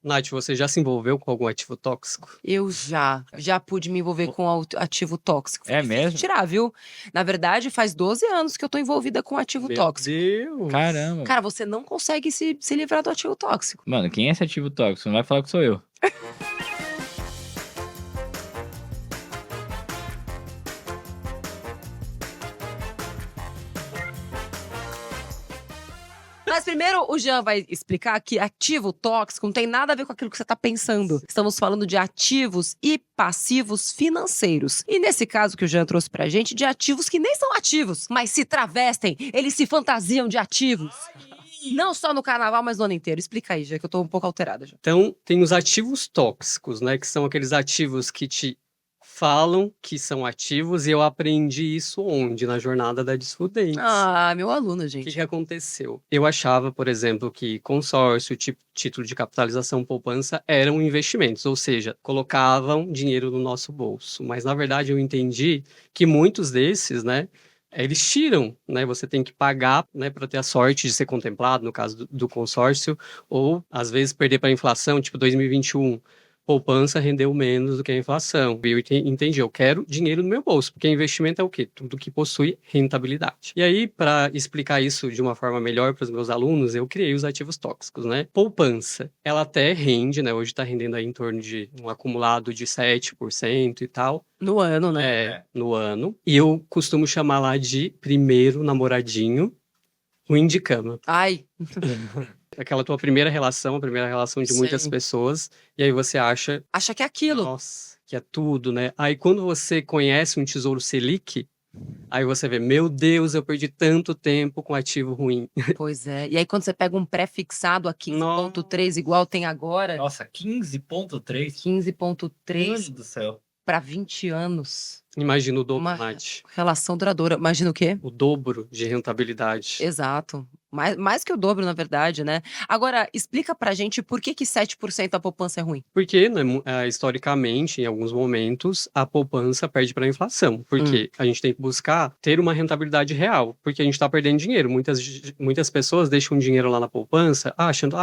Nath, você já se envolveu com algum ativo tóxico? Eu já pude me envolver com ativo tóxico. Foi É difícil mesmo? tirar, viu? Na verdade, faz 12 anos que eu tô envolvida com ativo Meu tóxico. Deus! Caramba. Cara, você não consegue se livrar do ativo tóxico. Mano, quem é esse ativo tóxico? Não vai falar que sou eu. Mas primeiro o Jean vai explicar que ativo tóxico não tem nada a ver com aquilo que você tá pensando. Estamos falando de ativos e passivos financeiros. E nesse caso que o Jean trouxe pra gente, de ativos que nem são ativos, mas se travestem, eles se fantasiam de ativos. Não só no carnaval, mas no ano inteiro. Explica aí, Jean, que eu tô um pouco alterada já. Então, tem os ativos tóxicos, né? Que são aqueles ativos que te falam que são ativos, e eu aprendi isso onde? Na jornada da Desfudentes. Ah, meu aluno, O que gente. que aconteceu? Eu achava, por exemplo, que consórcio, título de capitalização, poupança eram investimentos, ou seja, colocavam dinheiro no nosso bolso. Mas, na verdade, eu entendi que muitos desses, né, eles tiram, né? Você tem que pagar, né, para ter a sorte de ser contemplado, no caso do consórcio, ou, às vezes, perder para a inflação, tipo 2021. Poupança rendeu menos do que a inflação. E eu entendi, eu quero dinheiro no meu bolso, porque investimento é o quê? Tudo que possui rentabilidade. E aí, para explicar isso de uma forma melhor para os meus alunos, eu criei os ativos tóxicos, né? Poupança, ela até rende, né? Hoje está rendendo aí em torno de um acumulado de 7% e tal. No ano, né? No ano. E eu costumo chamar lá de primeiro namoradinho, ruim de cama. Ai, Aquela tua primeira relação, a primeira relação de muitas Sim. pessoas, e aí você acha, acha que é aquilo. nossa, que é tudo, né? Aí quando você conhece um Tesouro Selic, aí você vê, meu Deus, eu perdi tanto tempo com ativo ruim. Pois é. E aí, quando você pega um pré-fixado a 15,3, igual tem agora, Nossa, 15,3. 15,3 do céu. para 20 anos. Imagina o dobro, Uma Nath. relação duradoura. Imagina o quê? O dobro de rentabilidade. Exato. Mais que o dobro, na verdade, né? Agora, explica pra gente por que 7% da poupança é ruim. Porque, né, historicamente, em alguns momentos, a poupança perde para a inflação. Porque a gente tem que buscar ter uma rentabilidade real. Porque a gente está perdendo dinheiro. Muitas pessoas deixam dinheiro lá na poupança, achando,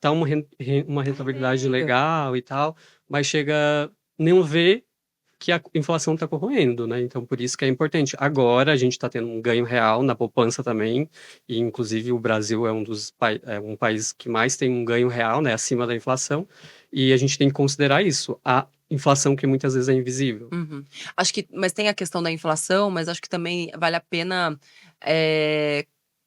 tá uma rentabilidade legal e tal, mas chega, não vê que a inflação está corroendo, né? Então, por isso que é importante. Agora, a gente está tendo um ganho real na poupança também, e inclusive o Brasil é um país que mais tem um ganho real, né, acima da inflação, e a gente tem que considerar isso, a inflação que muitas vezes é invisível. Uhum. Acho que, mas tem a questão da inflação, mas acho que também vale a pena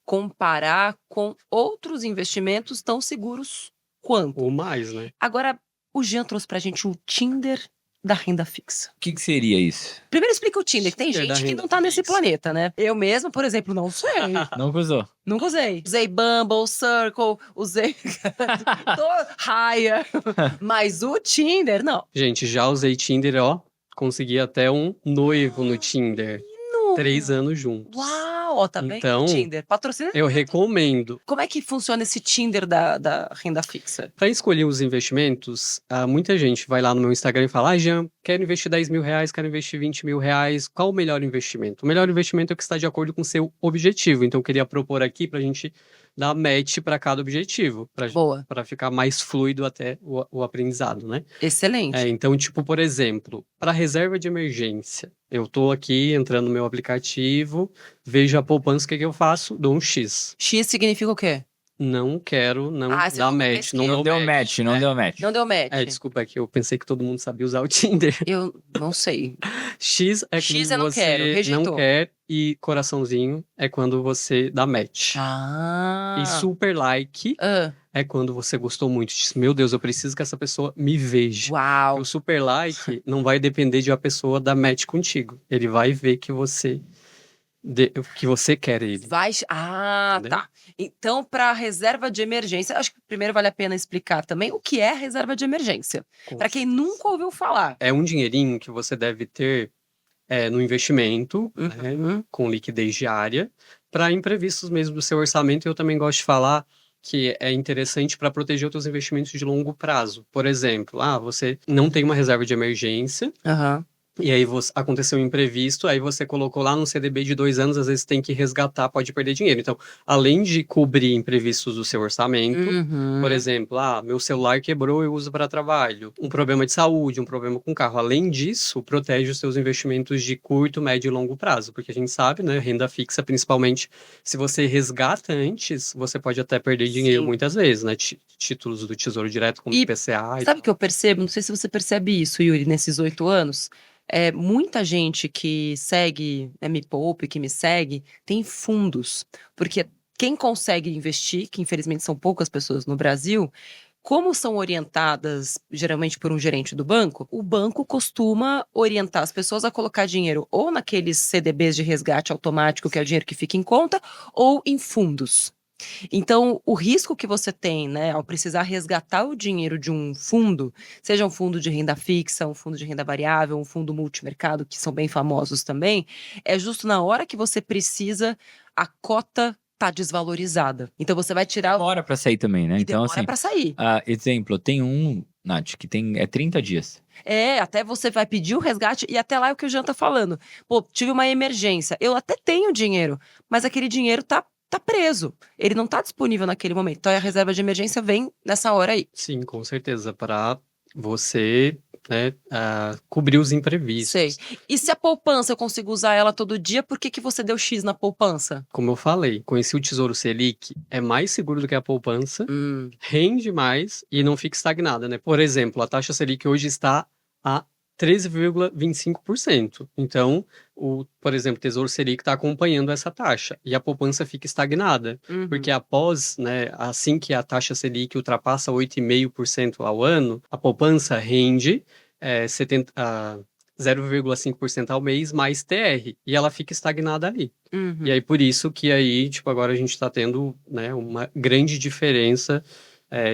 comparar com outros investimentos tão seguros quanto. Ou mais, né? Agora, o Jean trouxe pra gente o Tinder da renda fixa. O que seria isso? Primeiro explica o Tinder, que tem Tinder da gente que renda não tá nesse fixa. planeta, né? Eu mesma, por exemplo, não sei. Nunca usou. Nunca usei. Usei Bumble, Circle, usei Raya. Mas o Tinder, não. Gente, já usei Tinder, ó, consegui até um noivo no Tinder. 3 anos juntos. Uau, ó, tá Então, vendo? Tinder. Patrocina. Eu recomendo. Como é que funciona esse Tinder da renda fixa? Para escolher os investimentos, muita gente vai lá no meu Instagram e fala: Jean, quero investir 10 mil reais, quero investir 20 mil reais. Qual o melhor investimento? O melhor investimento é o que está de acordo com o seu objetivo. Então, eu queria propor aqui para a gente dar match para cada objetivo, Boa. para ficar mais fluido até o aprendizado, né? Excelente. Então, tipo, por exemplo, para reserva de emergência, eu tô aqui entrando no meu aplicativo, vejo a poupança, o que eu faço? Dou um X. X significa o quê? Não quero você dar não match. pesquisa. Não deu match, não deu match. Não deu match. Desculpa, é que eu pensei que todo mundo sabia usar o Tinder. Eu não sei. X é X quando eu não você quero, rejeitou. não quer, e coraçãozinho é quando você dá match. E super like é quando você gostou muito. Diz, meu Deus, eu preciso que essa pessoa me veja. Uau. E o super like não vai depender de a pessoa dar match contigo. Ele vai ver que você quer ele. Entendeu? Tá. Então, para reserva de emergência, acho que primeiro vale a pena explicar também o que é reserva de emergência. Para quem nunca ouviu falar. É um dinheirinho que você deve ter no investimento, né, com liquidez diária, para imprevistos mesmo do seu orçamento. Eu também gosto de falar que é interessante para proteger os seus investimentos de longo prazo. Por exemplo, você não tem uma reserva de emergência, e aí aconteceu um imprevisto, aí você colocou lá no CDB de 2 anos, às vezes tem que resgatar, pode perder dinheiro. Então, além de cobrir imprevistos do seu orçamento, por exemplo, meu celular quebrou, eu uso para trabalho, um problema de saúde, um problema com carro. Além disso, protege os seus investimentos de curto, médio e longo prazo, porque a gente sabe, né, renda fixa, principalmente, se você resgata antes, você pode até perder dinheiro Sim. muitas vezes, né? Títulos do Tesouro Direto, como E IPCA. Sabe o que eu percebo? Não sei se você percebe isso, Yuri, nesses 8 anos. Muita gente que segue, Me Poupe, que me segue, tem fundos. Porque quem consegue investir, que infelizmente são poucas pessoas no Brasil, como são orientadas geralmente por um gerente do banco, o banco costuma orientar as pessoas a colocar dinheiro ou naqueles CDBs de resgate automático, que é o dinheiro que fica em conta, ou em fundos. Então, o risco que você tem, né, ao precisar resgatar o dinheiro de um fundo, seja um fundo de renda fixa, um fundo de renda variável, um fundo multimercado, que são bem famosos também, é justo na hora que você precisa, a cota tá desvalorizada. Então, você vai tirar Demora pra sair também, né? e Então, demora assim, para sair. exemplo, tem um, Nath, que é 30 dias. Até você vai pedir o resgate e até lá é o que o Jean tá falando. Pô, tive uma emergência, eu até tenho dinheiro, mas aquele dinheiro tá preso. Ele não tá disponível naquele momento. Então a reserva de emergência vem nessa hora aí. Sim, com certeza, para você, né, cobrir os imprevistos. Sei. E se a poupança eu consigo usar ela todo dia, por que que você deu X na poupança? Como eu falei, conheci o Tesouro Selic, é mais seguro do que a poupança, rende mais e não fica estagnada, né? Por exemplo, a taxa Selic hoje está a 13,25%. Então, por exemplo, o Tesouro Selic está acompanhando essa taxa e a poupança fica estagnada, porque após, né, assim que a taxa Selic ultrapassa 8,5% ao ano, a poupança rende 0,5% ao mês mais TR, e ela fica estagnada ali. E aí, por isso que aí, tipo, agora a gente está tendo, né, uma grande diferença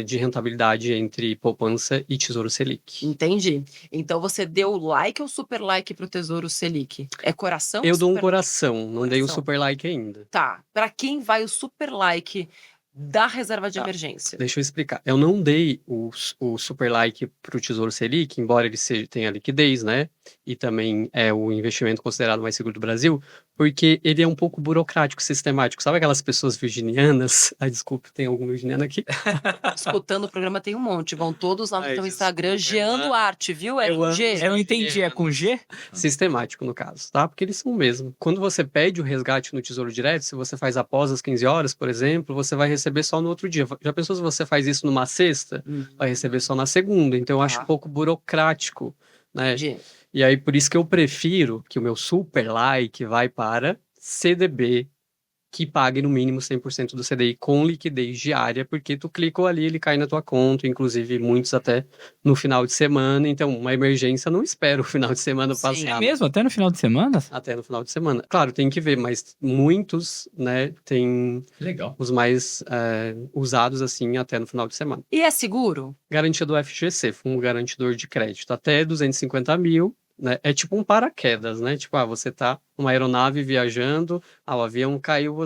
de rentabilidade entre poupança e Tesouro Selic. Entendi. Então você deu like ou super like pro Tesouro Selic? É coração ou Eu dou um super like? coração, não dei o Coração. super like ainda. Tá. Pra quem vai o super like da reserva de emergência? Deixa eu explicar. Eu não dei o super like para o Tesouro Selic, embora ele tenha liquidez, né? E também é o investimento considerado mais seguro do Brasil, porque ele é um pouco burocrático, sistemático. Sabe aquelas pessoas virginianas? Ai, desculpa, tem algum virginiano aqui? Escutando o programa tem um monte. Vão todos lá no Ai, teu desculpa, Instagram, Jean irmã. Duarte, viu? É Eu com amo G. Eu não entendi, é com G? Sistemático, no caso, tá? Porque eles são mesmo. Quando você pede o resgate no Tesouro Direto, se você faz após as 15 horas, por exemplo, você vai receber só no outro dia. Já pensou se você faz isso numa sexta? Vai receber só na segunda. Então, eu acho um pouco burocrático, né? Entendi. E aí, por isso que eu prefiro que o meu super like vai para CDB, que pague no mínimo 100% do CDI com liquidez diária, porque tu clicou ali, ele cai na tua conta, inclusive muitos até no final de semana. Então, uma emergência, não espera o final de semana Sim. passar. É mesmo? Até no final de semana? Até no final de semana. Claro, tem que ver, mas muitos, né, tem Legal. os mais usados, assim, até no final de semana. E é seguro? Garantia do FGC, Fundo Garantidor de Crédito, até 250 mil, né? É tipo um paraquedas, né? Tipo, você tá numa aeronave viajando, o avião caiu,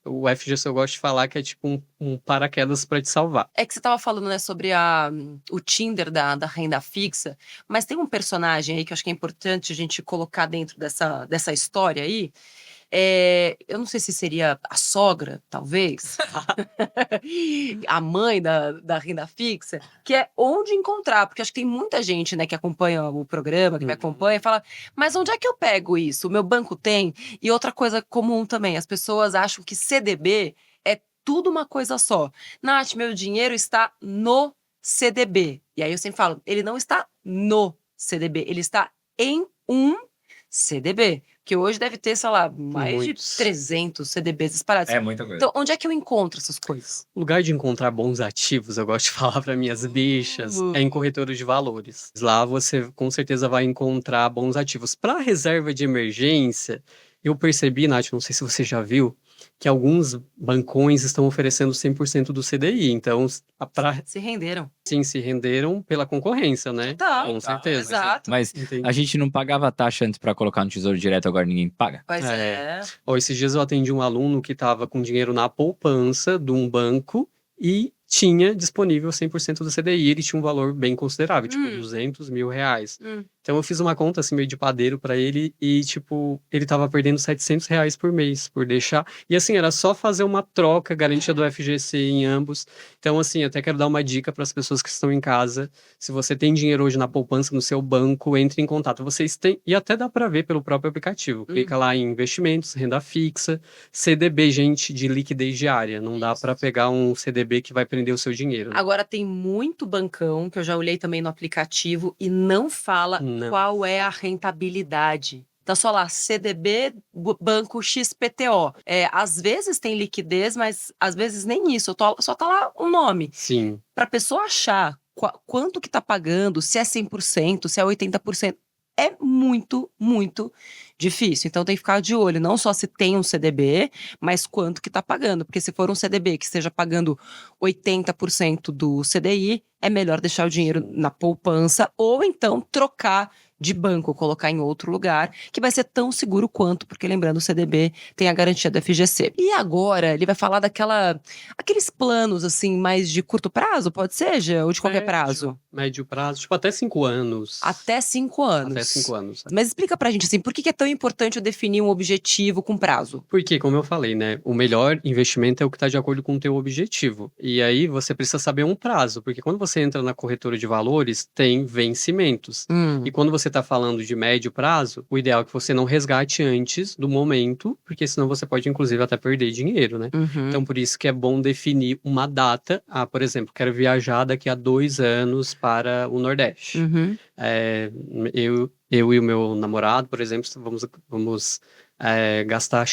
o FGC eu gosto de falar que é tipo um paraquedas para te salvar. É que você tava falando, né, sobre o Tinder da renda fixa, mas tem um personagem aí que eu acho que é importante a gente colocar dentro dessa história aí. Eu não sei se seria a sogra, talvez, a mãe da renda fixa, que é onde encontrar, porque acho que tem muita gente, né, que acompanha o programa, que me acompanha, e fala, mas onde é que eu pego isso? O meu banco tem? E outra coisa comum também, as pessoas acham que CDB é tudo uma coisa só. Nath, meu dinheiro está no CDB. E aí eu sempre falo, ele não está no CDB, ele está em um CDB. Que hoje deve ter, sei lá, mais Muitos. de 300 CDBs espalhados. É muita coisa. Então, onde é que eu encontro essas coisas? O lugar de encontrar bons ativos, eu gosto de falar para minhas bichas, é em corretoras de valores. Lá você com certeza vai encontrar bons ativos. Para reserva de emergência, eu percebi, Nath, não sei se você já viu, que alguns bancões estão oferecendo 100% do CDI. Então, Se renderam. sim, se renderam pela concorrência, né? Tá. Com certeza. Exato. Mas Entendi. a gente não pagava taxa antes pra colocar no Tesouro Direto, agora ninguém paga? Pois é. Esses dias eu atendi um aluno que estava com dinheiro na poupança de um banco e tinha disponível 100% do CDI. Ele tinha um valor bem considerável, tipo Hum. R$ 200.000. Então eu fiz uma conta assim meio de padeiro pra ele e tipo, ele tava perdendo R$ 700 por mês por deixar. E assim, era só fazer uma troca, garantia do FGC em ambos. Então assim, até quero dar uma dica para as pessoas que estão em casa. Se você tem dinheiro hoje na poupança no seu banco, entre em contato. Vocês têm, e até dá para ver pelo próprio aplicativo. Clica lá em investimentos, renda fixa, CDB, gente, de liquidez diária. Não dá para pegar um CDB que vai prender o seu dinheiro, né? Agora tem muito bancão, que eu já olhei também no aplicativo, e não fala Não. qual é a rentabilidade. Tá só lá, CDB, Banco XPTO. Às vezes tem liquidez, mas às vezes nem isso. Só tá lá o nome. Sim. Pra pessoa achar quanto que tá pagando, se é 100%, se é 80%, é muito, muito difícil. Então tem que ficar de olho, não só se tem um CDB, mas quanto que tá pagando. Porque se for um CDB que esteja pagando 80% do CDI, é melhor deixar o dinheiro na poupança ou então trocar de banco, colocar em outro lugar, que vai ser tão seguro quanto, porque lembrando, o CDB tem a garantia do FGC. E agora, ele vai falar aqueles planos, assim, mais de curto prazo, pode ser, ou de qualquer prazo? Médio prazo, tipo até 5 anos. Até 5 anos. Até 5 anos. Mas explica pra gente, assim, por que é tão importante eu definir um objetivo com prazo? Porque, como eu falei, né, o melhor investimento é o que está de acordo com o teu objetivo. E aí você precisa saber um prazo, porque quando você entra na corretora de valores, tem vencimentos. E quando você está falando de médio prazo, o ideal é que você não resgate antes do momento, porque senão você pode, inclusive, até perder dinheiro, né? Então, por isso que é bom definir uma data. Ah, por exemplo, quero viajar daqui a 2 anos para o Nordeste. Eu e o meu namorado, por exemplo, vamos gastar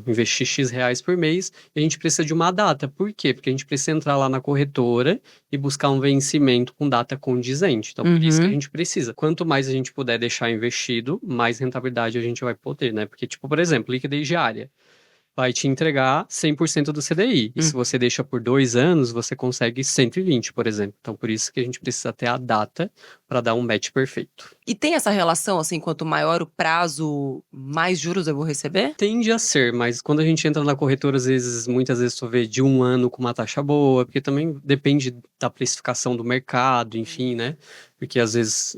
investir X reais por mês, e a gente precisa de uma data. Por quê? Porque a gente precisa entrar lá na corretora e buscar um vencimento com data condizente. Então, por isso que a gente precisa. Quanto mais a gente puder deixar investido, mais rentabilidade a gente vai poder, né? Porque, tipo, por exemplo, liquidez diária vai te entregar 100% do CDI. E se você deixa por 2 anos, você consegue 120, por exemplo. Então, por isso que a gente precisa ter a data para dar um match perfeito. E tem essa relação, assim, quanto maior o prazo, mais juros eu vou receber? Tende a ser, mas quando a gente entra na corretora, muitas vezes tu vê de 1 ano com uma taxa boa, porque também depende da precificação do mercado, enfim, né? Porque às vezes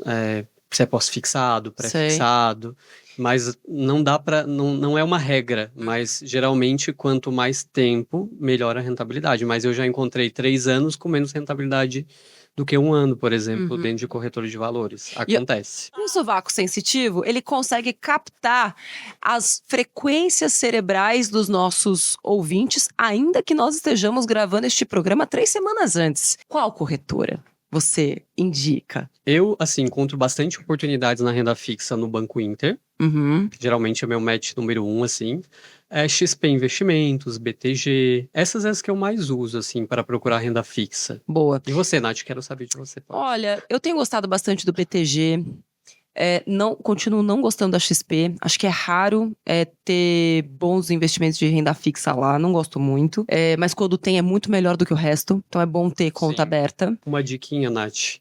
se é pós-fixado, pré-fixado, mas não dá para, não é uma regra, mas geralmente quanto mais tempo, melhor a rentabilidade. Mas eu já encontrei 3 anos com menos rentabilidade do que 1 ano, por exemplo, dentro de corretora de valores. Acontece. Um sovaco sensitivo, ele consegue captar as frequências cerebrais dos nossos ouvintes, ainda que nós estejamos gravando este programa 3 semanas antes. Qual corretora você indica? Eu, assim, encontro bastante oportunidades na renda fixa no Banco Inter. Que geralmente é meu match número 1, assim. XP Investimentos, BTG. Essas são as que eu mais uso, assim, para procurar renda fixa. Boa. E você, Nath? Quero saber de você. Olha, eu tenho gostado bastante do BTG. Continuo não gostando da XP. Acho que é raro ter bons investimentos de renda fixa lá. Não gosto muito. Mas quando tem, é muito melhor do que o resto. Então é bom ter conta aberta. Uma diquinha, Nath.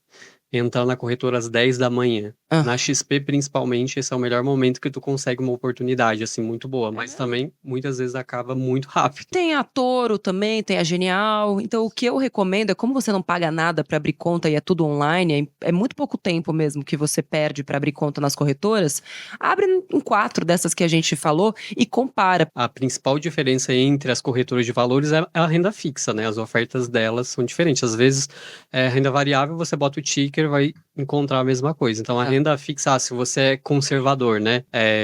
Entrar na corretora às 10 da manhã. Na XP, principalmente, esse é o melhor momento que tu consegue uma oportunidade, assim, muito boa. Mas também, muitas vezes, acaba muito rápido. Tem a Toro também, tem a Genial. Então, o que eu recomendo é, como você não paga nada para abrir conta e é tudo online, é muito pouco tempo mesmo que você perde para abrir conta nas corretoras, abre em 4 dessas que a gente falou e compara. A principal diferença entre as corretoras de valores é a renda fixa, né? As ofertas delas são diferentes. Às vezes, renda variável, você bota o ticker, vai encontrar a mesma coisa. Então, a renda fixa, se você é conservador, né?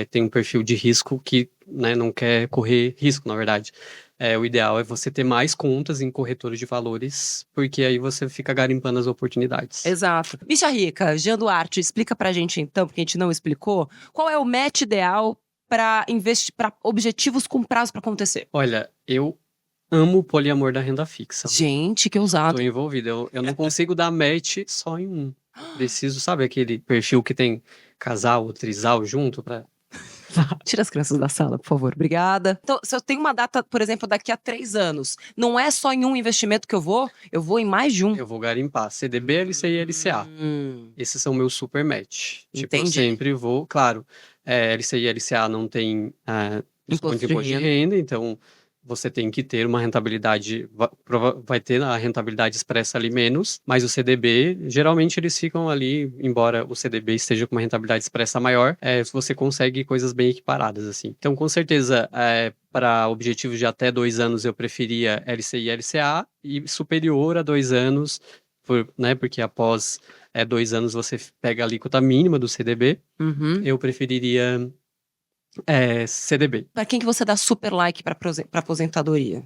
Tem um perfil de risco que, né, não quer correr risco, na verdade. O ideal é você ter mais contas em corretores de valores, porque aí você fica garimpando as oportunidades. Exato. Bicha Rica, Jean Duarte, explica pra gente então, porque a gente não explicou, qual é o match ideal para investir, para objetivos com prazo para acontecer? Olha, eu amo o poliamor da renda fixa. Gente, que ousado. Tô envolvido. Eu não consigo dar match só em um. Preciso, sabe aquele perfil que tem casal ou trisal junto pra... Tira as crianças da sala, por favor. Obrigada. Então, se eu tenho uma data, por exemplo, daqui a 3 anos, não é só em um investimento que eu vou em mais de um. Eu vou garimpar CDB, LCI e LCA. Esses são meus super match. Tipo, eu sempre vou... Claro, LCI e LCA não tem desconto de imposto de renda, então você tem que ter uma rentabilidade, vai ter a rentabilidade expressa ali menos, mas o CDB, geralmente eles ficam ali, embora o CDB esteja com uma rentabilidade expressa maior, você consegue coisas bem equiparadas, assim. Então, com certeza, para objetivos de até 2 anos, eu preferia LCI e LCA, e superior a 2 anos, né, porque após 2 anos você pega a alíquota mínima do CDB, Uhum. eu preferiria CDB. Pra quem que você dá super like pra aposentadoria?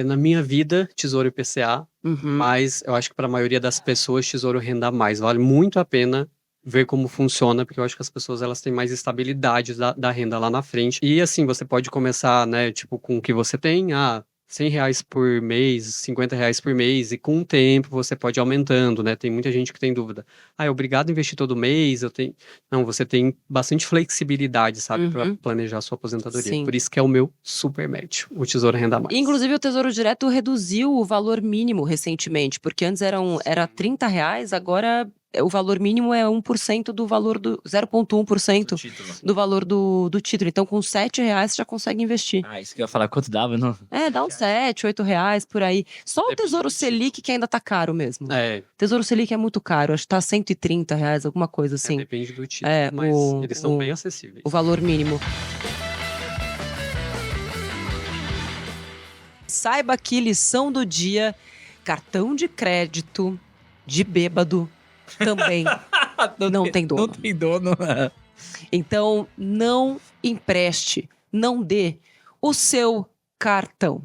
Na minha vida, Tesouro IPCA, Uhum. mas eu acho que para a maioria das pessoas, Tesouro Renda Mais. Vale muito a pena ver como funciona, porque eu acho que as pessoas elas têm mais estabilidade da renda lá na frente. E assim, você pode começar, né, tipo, com o que você tem, R$ 100 por mês, R$ 50 por mês, e com o tempo você pode ir aumentando, né? Tem muita gente que tem dúvida. É obrigado a investir todo mês? Não, você tem bastante flexibilidade, sabe, para Uhum. planejar a sua aposentadoria. Sim. Por isso que é o meu super match, o Tesouro Renda Mais. Inclusive, o Tesouro Direto reduziu o valor mínimo recentemente, porque antes era R$ 30, agora o valor mínimo é 1% do valor do 0,1% do valor do título. Então, com R$ 7 você já consegue investir. Isso que eu ia falar, quanto dava? Não? Dá uns R$ 7, R$ 8 por aí. Só o Depende Tesouro do Selic que ainda tá caro mesmo. É, Tesouro Selic é muito caro, acho que tá R$ 130, alguma coisa assim. depende do título, É, mas o- eles são o- bem acessíveis. O valor mínimo. Saiba que lição do dia: cartão de crédito de bêbado também não tem dono. Não tem dono. Então, não empreste, não dê o seu cartão.